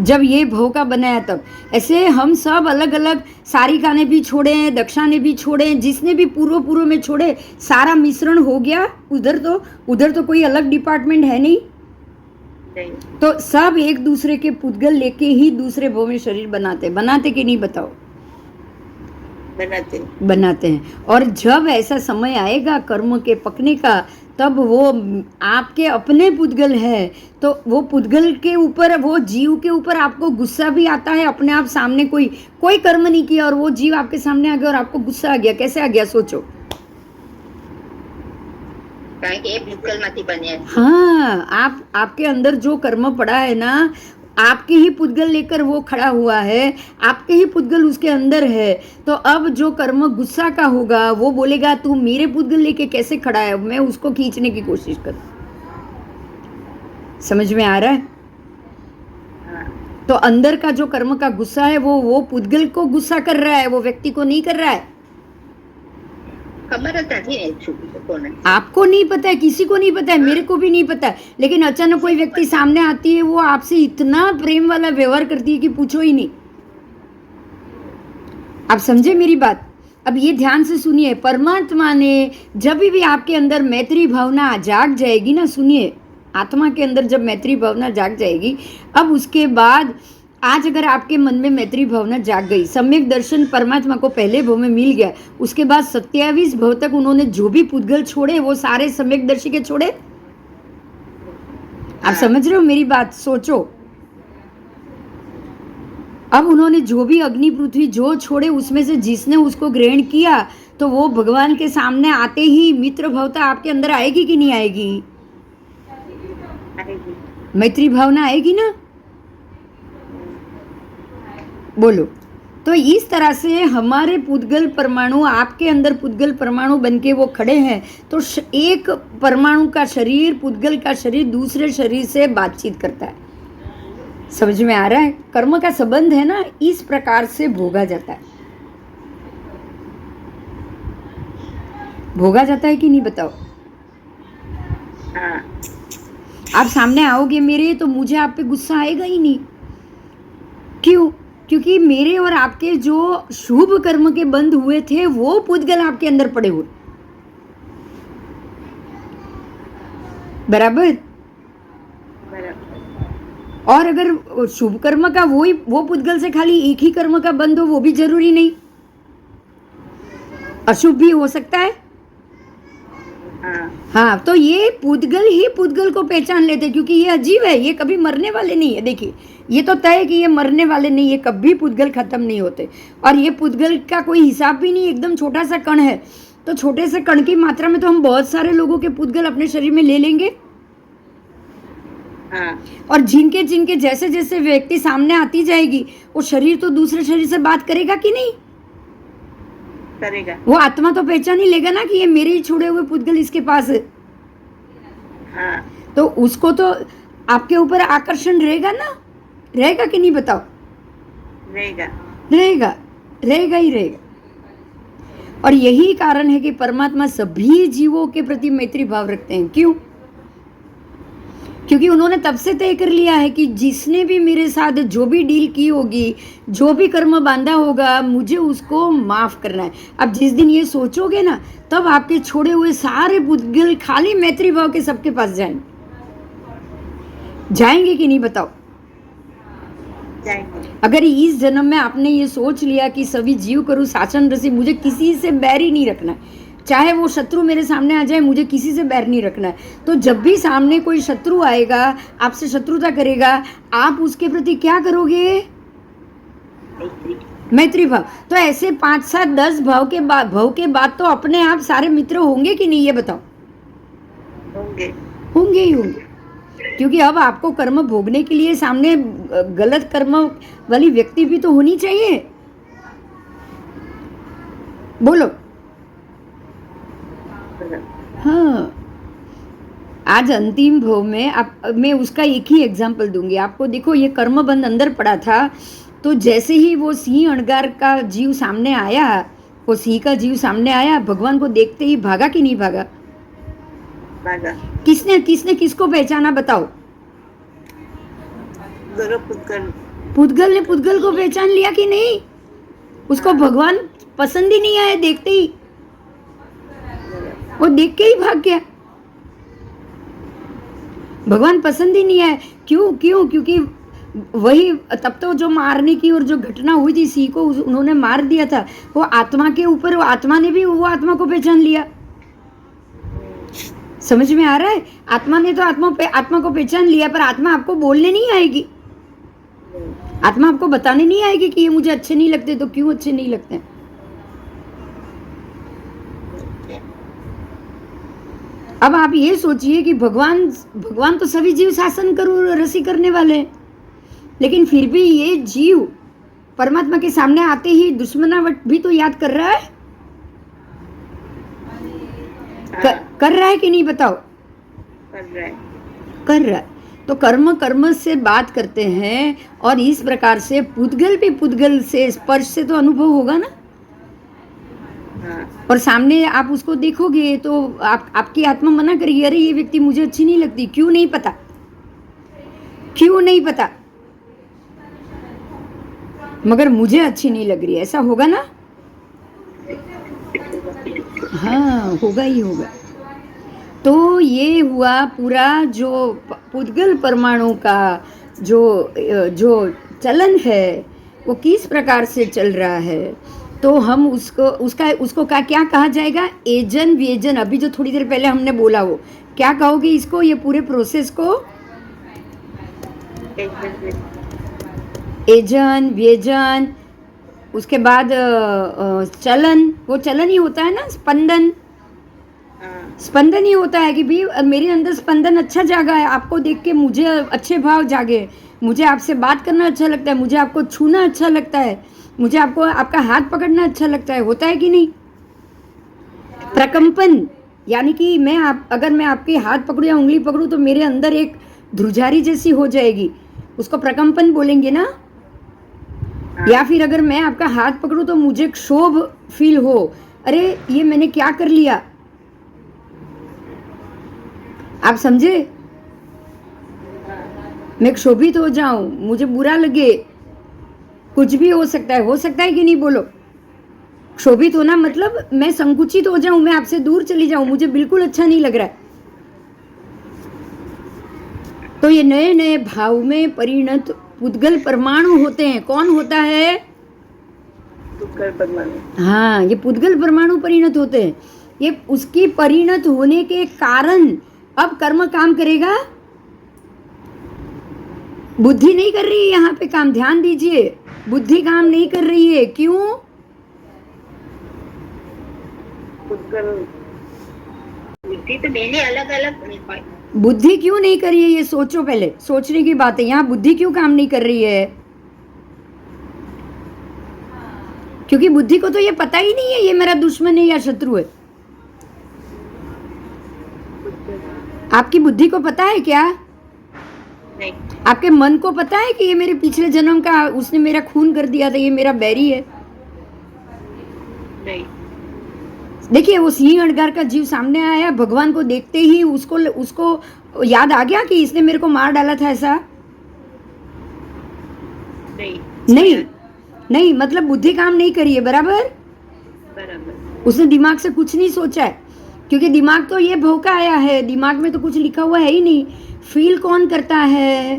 जब ये भव का बनाया तब. ऐसे हम सब अलग अलग, सारिका ने भी छोड़े, दक्षा ने भी छोड़े, जिसने भी पूर्व में छोड़े, सारा मिश्रण हो गया. उधर तो कोई अलग डिपार्टमेंट है नहीं. तो सब एक दूसरे के पुद्गल लेके ही दूसरे भव में शरीर बनाते कि नहीं बताओ? बनाते हैं. और जब ऐसा समय आएगा कर्म के पकने का, तब वो आपके अपने पुद्गल है, तो वो पुद्गल के ऊपर, वो जीव के ऊपर आपको गुस्सा भी आता है. अपने आप सामने कोई कर्म नहीं किया और वो जीव आपके सामने आ गया और आपको गुस्सा आ गया. कैसे आ गया सोचो? हाँ, आपके अंदर जो कर्म पड़ा है ना, आपके ही पुद्गल लेकर वो खड़ा हुआ है, आपके ही पुद्गल उसके अंदर है. तो अब जो कर्म गुस्सा का होगा वो बोलेगा तू मेरे पुद्गल लेके कैसे खड़ा है, मैं उसको खींचने की कोशिश कर. समझ में आ रहा है? तो अंदर का जो कर्म का गुस्सा है वो पुद्गल को गुस्सा कर रहा है, वो व्यक्ति को नहीं कर रहा है. आपको नहीं पता है, किसी को नहीं पता है, मेरे को भी नहीं पता है. लेकिन अचानक कोई व्यक्ति सामने आती है, वो आपसे इतना प्रेम वाला व्यवहार करती है कि पूछो ही नहीं. आप समझे मेरी बात? अब ये ध्यान से सुनिए. परमात्मा ने जब भी आपके अंदर मैत्री भावना जाग जाएगी ना, सुनिए, आत्मा के अंदर जब मैत्री भावना जाग जाएगी, अब उसके बाद आज अगर आपके मन में मैत्री भावना जाग गई, सम्यक दर्शन परमात्मा को पहले भव में मिल गया, उसके बाद 27 भव तक उन्होंने जो भी पुद्गल छोड़े वो सारे सम्यक दर्शी के छोड़े. आप समझ रहे हो मेरी बात? सोचो. अब उन्होंने जो भी अग्नि पृथ्वी जो छोड़े, उसमें से जिसने उसको ग्रहण किया, तो वो भगवान के सामने आते ही मित्र भावता आपके अंदर आएगी कि नहीं आएगी? मैत्री भावना आएगी ना. बोलो. तो इस तरह से हमारे पुद्गल परमाणु आपके अंदर पुद्गल परमाणु बनके वो खड़े हैं, तो एक परमाणु का शरीर, पुद्गल का शरीर दूसरे शरीर से बातचीत करता है। समझ में आ रहा है? कर्म का संबंध है ना, इस प्रकार से भोगा जाता है। भोगा जाता है कि नहीं बताओ? हाँ, आप सामने आओगे मेरे तो मुझे आप पे गुस्सा आएगा ही नहीं। क्यों? क्योंकि मेरे और आपके जो शुभ कर्म के बंध हुए थे वो पुद्गल आपके अंदर पड़े हुए। बराबर? बराबर। और अगर शुभ कर्म का वो पुद्गल से खाली एक ही कर्म का बंध हो वो भी जरूरी नहीं, अशुभ भी हो सकता है। हाँ, तो ये पुद्गल ही पुद्गल को पहचान लेते, क्योंकि ये अजीब है, ये कभी मरने वाले नहीं है। देखिए, ये तो तय है कि ये मरने वाले नहीं है, कभी पुद्गल खत्म नहीं होते। और ये पुद्गल का कोई हिसाब भी नहीं, एकदम छोटा सा कण है। तो छोटे से कण की मात्रा में तो हम बहुत सारे लोगों के पुद्गल अपने शरीर में ले लेंगे। और जिनके जिनके जैसे जैसे व्यक्ति सामने आती जाएगी, वो शरीर तो दूसरे शरीर से बात करेगा कि नहीं? करेगा। वो आत्मा तो पहचान ही लेगा ना कि ये मेरे ही छोड़े हुए पुद्गल इसके पास है। हाँ। तो उसको तो आपके ऊपर आकर्षण रहेगा ना, रहेगा कि नहीं बताओ? रहेगा। रहेगा, रहेगा ही रहेगा। और यही कारण है कि परमात्मा सभी जीवों के प्रति मैत्री भाव रखते हैं। क्यों? क्योंकि उन्होंने तब से तय कर लिया है कि जिसने भी मेरे साथ जो भी डील की होगी, जो भी कर्म बांधा होगा, मुझे उसको माफ करना है। अब जिस दिन ये सोचोगे ना, तब आपके छोड़े हुए सारे पुद्गल खाली मैत्री भाव के सबके पास जाएंगे कि नहीं बताओ? जाएंगे। अगर इस जन्म में आपने ये सोच लिया कि सभी जीव करूँ शासन रसी, मुझे किसी से बैर ही नहीं रखना है, चाहे वो शत्रु मेरे सामने आ जाए, मुझे किसी से बैर नहीं रखना है, तो जब भी सामने कोई शत्रु आएगा, आपसे शत्रुता करेगा, आप उसके प्रति क्या करोगे? मैत्री भाव। तो ऐसे 5, 7, 10 भाव के बाद तो अपने आप सारे मित्र होंगे कि नहीं, ये बताओ? होंगे। होंगे ही होंगे। क्योंकि अब आपको कर्म भोगने के लिए सामने गलत कर्म वाली व्यक्ति भी तो होनी चाहिए। बोलो। हाँ, आज अंतिम भव में मैं उसका एक ही एग्जाम्पल दूंगी आपको। देखो, ये कर्म बंध अंदर पड़ा था, तो जैसे ही वो सिंह अणगार का जीव सामने आया, वो सिंह का जीव सामने आया, भगवान को देखते ही भागा कि नहीं भागा? भागा। किसने किसको पहचाना बताओ? दोनों पुद्गल। पुद्गल ने पुद्गल को पहचान लिया कि नहीं? उसको भगवान पसंद ही नहीं आया, देखते ही वो देख के ही भाग गया। भगवान पसंद ही नहीं आया। क्यों? क्योंकि वही तब तो जो मारने की और जो घटना हुई थी, सिंह को उन्होंने मार दिया था, वो आत्मा के ऊपर, वो आत्मा ने भी वो आत्मा को पहचान लिया। समझ में आ रहा है? आत्मा ने तो आत्मा को पहचान लिया, पर आत्मा आपको बोलने नहीं आएगी, आत्मा आपको बताने नहीं आएगी कि ये मुझे अच्छे नहीं लगते। तो क्यों अच्छे नहीं लगते? अब आप ये सोचिए कि भगवान तो सभी जीव शासन रसी करने वाले हैं, लेकिन फिर भी ये जीव परमात्मा के सामने आते ही दुश्मनावट भी तो याद कर रहा है। कर रहा है कि नहीं बताओ? कर रहा है। तो कर्म से बात करते हैं, और इस प्रकार से पुद्गल भी पुद्गल से स्पर्श से तो अनुभव होगा ना। और सामने आप उसको देखोगे तो आपकी आत्मा मना करेगी, अरे ये व्यक्ति मुझे अच्छी नहीं लगती। क्यों नहीं पता? क्यों नहीं पता? मगर मुझे अच्छी नहीं लग रही, ऐसा होगा ना? हाँ, होगा ही होगा। तो ये हुआ पूरा जो पुद्गल परमाणु का जो चलन है, वो किस प्रकार से चल रहा है। तो हम उसको क्या कहा जाएगा? एजन व्यजन। अभी जो थोड़ी देर पहले हमने बोला, वो क्या कहोगे इसको, ये पूरे प्रोसेस को? एजन व्यजन, उसके बाद चलन। वो चलन ही होता है ना, स्पंदन ही होता है कि भाई मेरे अंदर स्पंदन अच्छा जागा है, आपको देख के मुझे अच्छे भाव जागे, मुझे आपसे बात करना अच्छा लगता है, मुझे आपको छूना अच्छा लगता है, मुझे आपको आपका हाथ पकड़ना अच्छा लगता है, होता है कि नहीं? प्रकंपन यानी कि अगर मैं आपके हाथ पकड़ूं या उंगली पकड़ूं तो मेरे अंदर एक ध्रुजारी जैसी हो जाएगी, उसको प्रकंपन बोलेंगे ना। या फिर अगर मैं आपका हाथ पकड़ूं तो मुझे क्षोभ फील हो, अरे ये मैंने क्या कर लिया, आप समझे? मैं क्षोभित हो जाऊं, मुझे बुरा लगे, कुछ भी हो सकता है कि नहीं? बोलो। क्षोभित होना मतलब मैं संकुचित हो जाऊं, मैं आपसे दूर चली जाऊं, मुझे बिल्कुल अच्छा नहीं लग रहा है। तो ये नए नए भाव में परिणत पुद्गल परमाणु होते हैं। कौन होता है? पुद्गल परमाणु। हाँ, ये पुद्गल परमाणु परिणत होते हैं। ये उसकी परिणत होने के कारण अब कर्म काम करेगा, बुद्धि नहीं कर रही है यहाँ पे काम, ध्यान दीजिए, बुद्धि काम नहीं कर रही है। क्यों? पुद्गल बुद्धि तो बेने अलग अलग बुद्धि क्यों नहीं कर रही है, ये सोचो, पहले सोचने की बात है। यहाँ बुद्धि क्यों काम नहीं कर रही है? क्योंकि बुद्धि को तो ये पता ही नहीं है ये मेरा दुश्मन है या शत्रु है। आपकी बुद्धि को पता है क्या? नहीं। आपके मन को पता है कि ये मेरे पिछले जन्म का, उसने मेरा खून कर दिया था, ये मेरा बैरी है? नहीं। देखिए, वो सिंह अड़गार का जीव सामने आया, भगवान को देखते ही उसको याद आ गया कि इसने मेरे को मार डाला था, ऐसा? नहीं, मतलब बुद्धि काम नहीं करी है, बराबर? उसने दिमाग से कुछ नहीं सोचा है, क्योंकि दिमाग तो ये भौंका आया है, दिमाग में तो कुछ लिखा हुआ है ही नहीं। फील कौन करता है?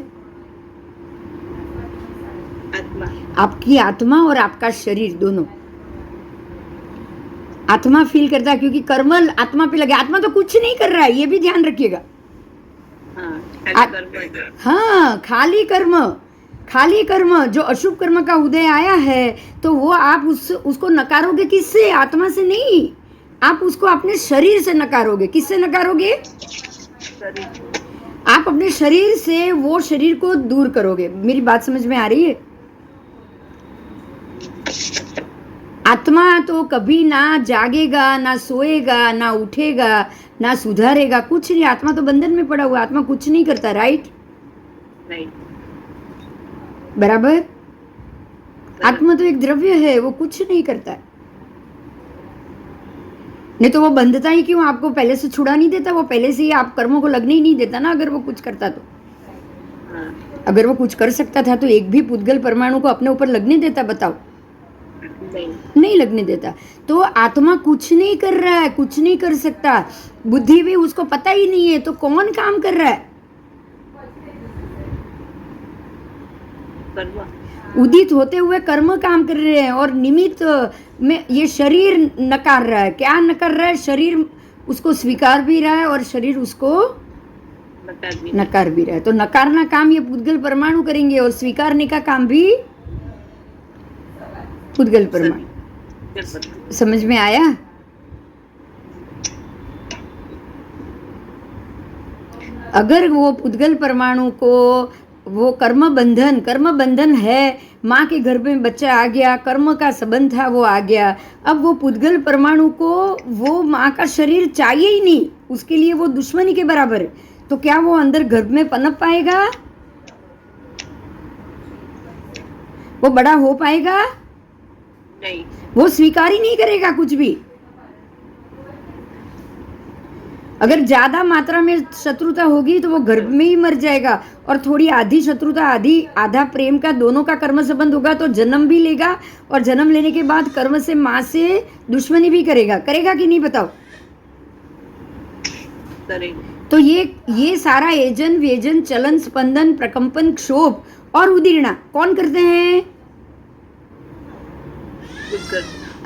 आत्मा। आपकी आत्मा और आपका शरीर दोनों। आत्मा फील करता है, क्योंकि कर्म आत्मा पे लगे। आत्मा तो कुछ नहीं कर रहा है, ये भी ध्यान रखिएगा। हाँ, खाली कर्म। जो अशुभ कर्म का उदय आया है, तो वो आप उसको नकारोगे किससे? आत्मा से नहीं, आप उसको अपने शरीर से नकारोगे। किससे नकारोगे? आप अपने शरीर से वो शरीर को दूर करोगे। मेरी बात समझ में आ रही है? आत्मा तो कभी ना जागेगा, ना सोएगा, ना उठेगा, ना सुधारेगा, कुछ नहीं। आत्मा तो बंधन में पड़ा हुआ, आत्मा कुछ नहीं करता, राइट? बराबर? आत्मा तो एक द्रव्य है, वो कुछ नहीं करता है। नहीं तो वो बंधता ही क्यों? आपको पहले से छुड़ा नहीं देता? वो पहले से ही आप कर्मों को लगने ही नहीं देता ना, अगर वो कुछ करता तो। अगर वो कुछ कर सकता था तो एक भी पुद्गल परमाणु को अपने ऊपर लगने देता? बताओ। नहीं लगने देता। तो आत्मा कुछ नहीं कर रहा है, कुछ नहीं कर सकता। बुद्धि भी उसको पता ही नहीं है, तो कौन काम कर रहा है? उदित होते हुए कर्म काम कर रहे हैं, और निमित्त में ये शरीर नकार रहा है। क्या नकार रहा है? शरीर उसको स्वीकार भी रहा है और शरीर उसको नकार भी रहा है। तो नकारना काम ये पुद्गल परमाणु करेंगे, और स्वीकारने का काम भी पुद्गल परमाणु। समझ में आया? अगर वो पुद्गल परमाणु को वो कर्म बंधन है, माँ के घर में बच्चा आ गया, कर्म का संबंध था, वो आ गया। अब वो पुद्गल परमाणु को वो माँ का शरीर चाहिए ही नहीं, उसके लिए वो दुश्मनी के बराबर है। तो क्या वो अंदर गर्भ में पनप पाएगा? वो बड़ा हो पाएगा? नहीं। वो स्वीकार ही नहीं करेगा कुछ भी। अगर ज्यादा मात्रा में शत्रुता होगी तो वो गर्भ में ही मर जाएगा, और थोड़ी आधी शत्रुता, आधा प्रेम का, दोनों का कर्म संबंध होगा तो जन्म भी लेगा, और जन्म लेने के बाद कर्म से माँ से दुश्मनी भी करेगा कि नहीं? बताओ। तो ये सारा एजन, व्यजन, चलन, स्पंदन, प्रकंपन, क्षोभ और उदीर्णा कौन करते हैं?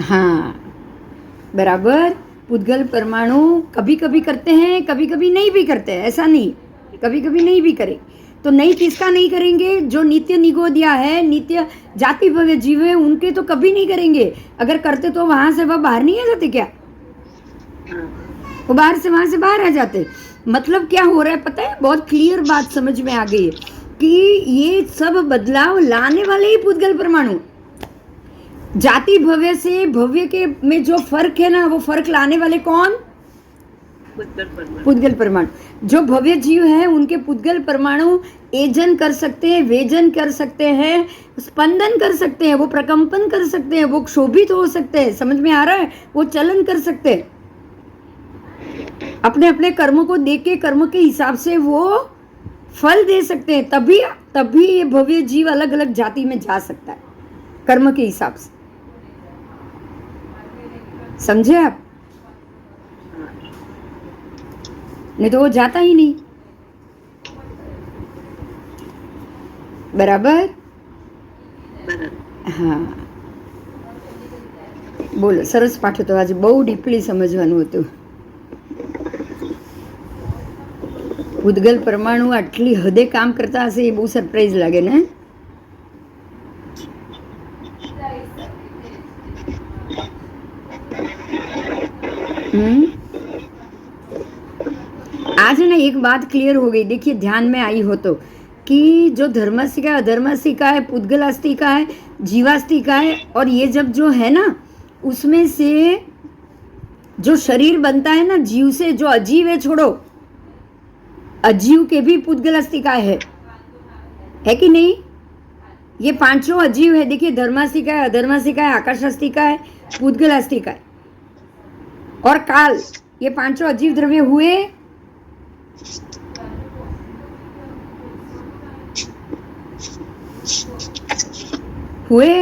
हाँ, बराबर। पुद्गल परमाणु कभी कभी करते हैं, कभी कभी नहीं भी करते हैं। ऐसा नहीं, कभी कभी नहीं भी करें। तो नहीं, किसका नहीं करेंगे? जो नित्य निगोदिया है, नित्य जाति भव्य जीव है, उनके तो कभी नहीं करेंगे। अगर करते तो वहां से वह बाहर नहीं आ जाते क्या? वो वहां से बाहर आ जाते। मतलब क्या हो रहा है पता है? बहुत क्लियर बात समझ में आ गई है कि ये सब बदलाव लाने वाले ही पुद्गल परमाणु। जाति भव्य से भव्य के में जो फर्क है ना, वो फर्क लाने वाले कौन? पुद्गल परमाणु। पुद्गल परमाणु। जो भव्य जीव है उनके पुद्गल परमाणु एजन कर सकते हैं, वेजन कर सकते हैं, स्पंदन कर सकते हैं, वो प्रकंपन कर सकते हैं, वो क्षोभित हो सकते हैं, समझ में आ रहा है? वो चलन कर सकते हैं, अपने अपने कर्मों को देख के कर्म के हिसाब से वो फल दे सकते हैं। तभी ये भव्य जीव अलग अलग जाति में जा सकता है कर्म के हिसाब से। समझे आप? नहीं तो वो जाता ही नहीं। बराबर? बराबर। હા, બોલો. સરસ પાઠ હતો આજે, બહુ ડીપલી સમજવાનું હતું. ઉદ્ગલ પરમાણુ આટલી હદે કામ કરતા હશે એ બહુ સરપ્રાઈઝ લાગે ને. आज है ना एक बात क्लियर हो गई, देखिए ध्यान में आई हो तो, कि जो धर्मास्तिका है, अधर्मास्तिका है, पुद्गलास्तिका है, जीवास्तिका है, और ये जब जो है ना उसमें से जो शरीर बनता है ना जीव से, जो अजीव है छोड़ो, अजीव के भी पुद्गलास्तिका है कि नहीं? ये पांचों अजीव है। देखिए धर्मास्तिका है, अधर्मास्तिका है, आकाशास्तिका है, पुद्गलास्तिका है और काल, ये पांचों अजीव द्रव्य हुए। हुए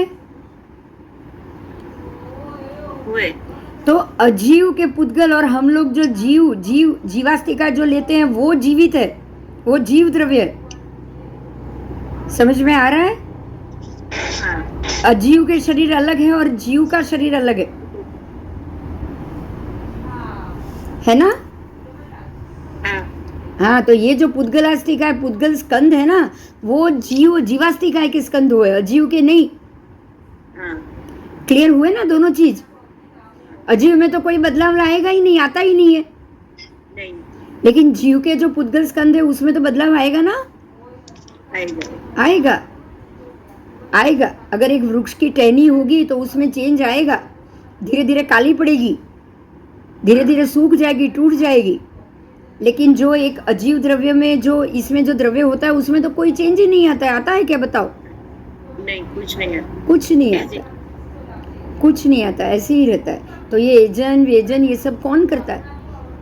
तो अजीव के पुद्गल और हम लोग जो जीवास्तिका जो लेते हैं वो जीवित है, वो जीव द्रव्य है। समझ में आ रहा है? हाँ। अजीव के शरीर अलग है और जीव का शरीर अलग है ना? हाँ, तो ये जो पुद्गलास्तिका है, पुद्गल स्कंद है ना, वो जीवास्तिका के स्कंद हुए, अजीव के नहीं। क्लियर हुए ना दोनों चीज? अजीव में तो कोई बदलाव लाएगा ही नहीं, आता ही नहीं है। नहीं। लेकिन जीव के जो पुद्गल स्कंद है उसमें तो बदलाव आएगा ना? आएगा। अगर एक वृक्ष की टहनी होगी तो उसमें चेंज आएगा, धीरे धीरे काली पड़ेगी, धीरे धीरे सूख जाएगी, टूट जाएगी। लेकिन जो एक अजीव द्रव्य में जो इसमें जो द्रव्य होता है उसमें तो कोई चेंज ही नहीं आता है। आता है क्या बताओ? नहीं, कुछ नहीं आता। कुछ नहीं आता, ऐसे ही रहता है। तो ये एजन वेजन ये सब कौन करता है?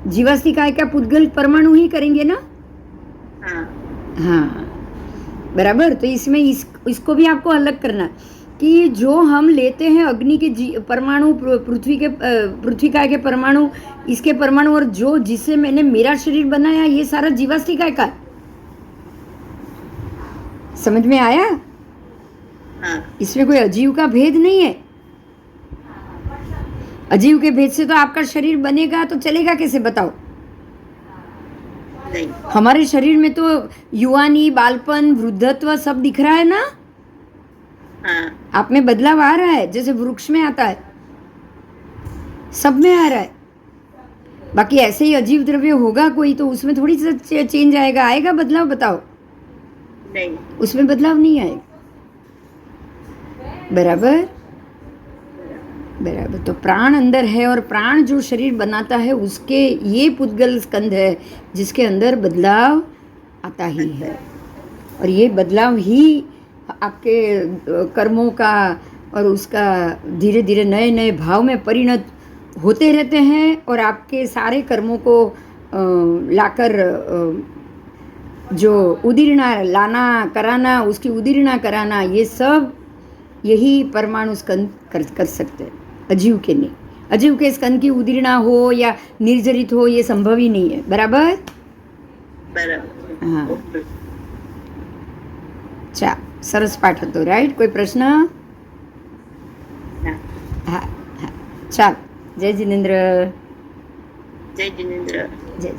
जीवास्तिका का पुद्गल परमाणु ही करेंगे ना? हाँ, बराबर। तो इसमें इसको भी आपको अलग करना कि जो हम लेते हैं अग्नि के परमाणु, पृथ्वी के परमाणु, इसके परमाणु, और जो जिससे मैंने मेरा शरीर बनाया, ये सारा जीवास्तिका का। समझ में आया? इसमें कोई अजीव का भेद नहीं है। अजीव के भेद से तो आपका शरीर बनेगा तो चलेगा कैसे बताओ? नहीं। हमारे शरीर में तो युवानी, बालपन, वृद्धत्व सब दिख रहा है ना? आप में बदलाव आ रहा है, जैसे वृक्ष में आता है, सब में आ रहा है। बाकी ऐसे ही अजीव द्रव्य होगा कोई तो उसमें थोड़ी सा चेंज आएगा बदलाव? बताओ। नहीं, उसमें बदलाव नहीं आएगा। बराबर। तो प्राण अंदर है और प्राण जो शरीर बनाता है उसके ये पुद्गल स्कंद है जिसके अंदर बदलाव आता ही है, और ये बदलाव ही आपके कर्मों का और उसका धीरे धीरे नए नए भाव में परिणत होते रहते हैं, और आपके सारे कर्मों को लाकर जो उदीर्णा लाना कराना, उसकी उदीर्णा कराना, ये सब यही परमाणु स्कंद कर सकते हैं, अजीव के नहीं। अजीव के स्कंद की उदीर्णा हो या निर्जरित हो ये संभव ही नहीं है। बराबर? हाँ, चा सरस पाठ હતો, રાઈટ? કોઈ પ્રશ્ન? હા, ચાલ. જય જિનેન્દ્ર. जय जिनेन्द्र। જય.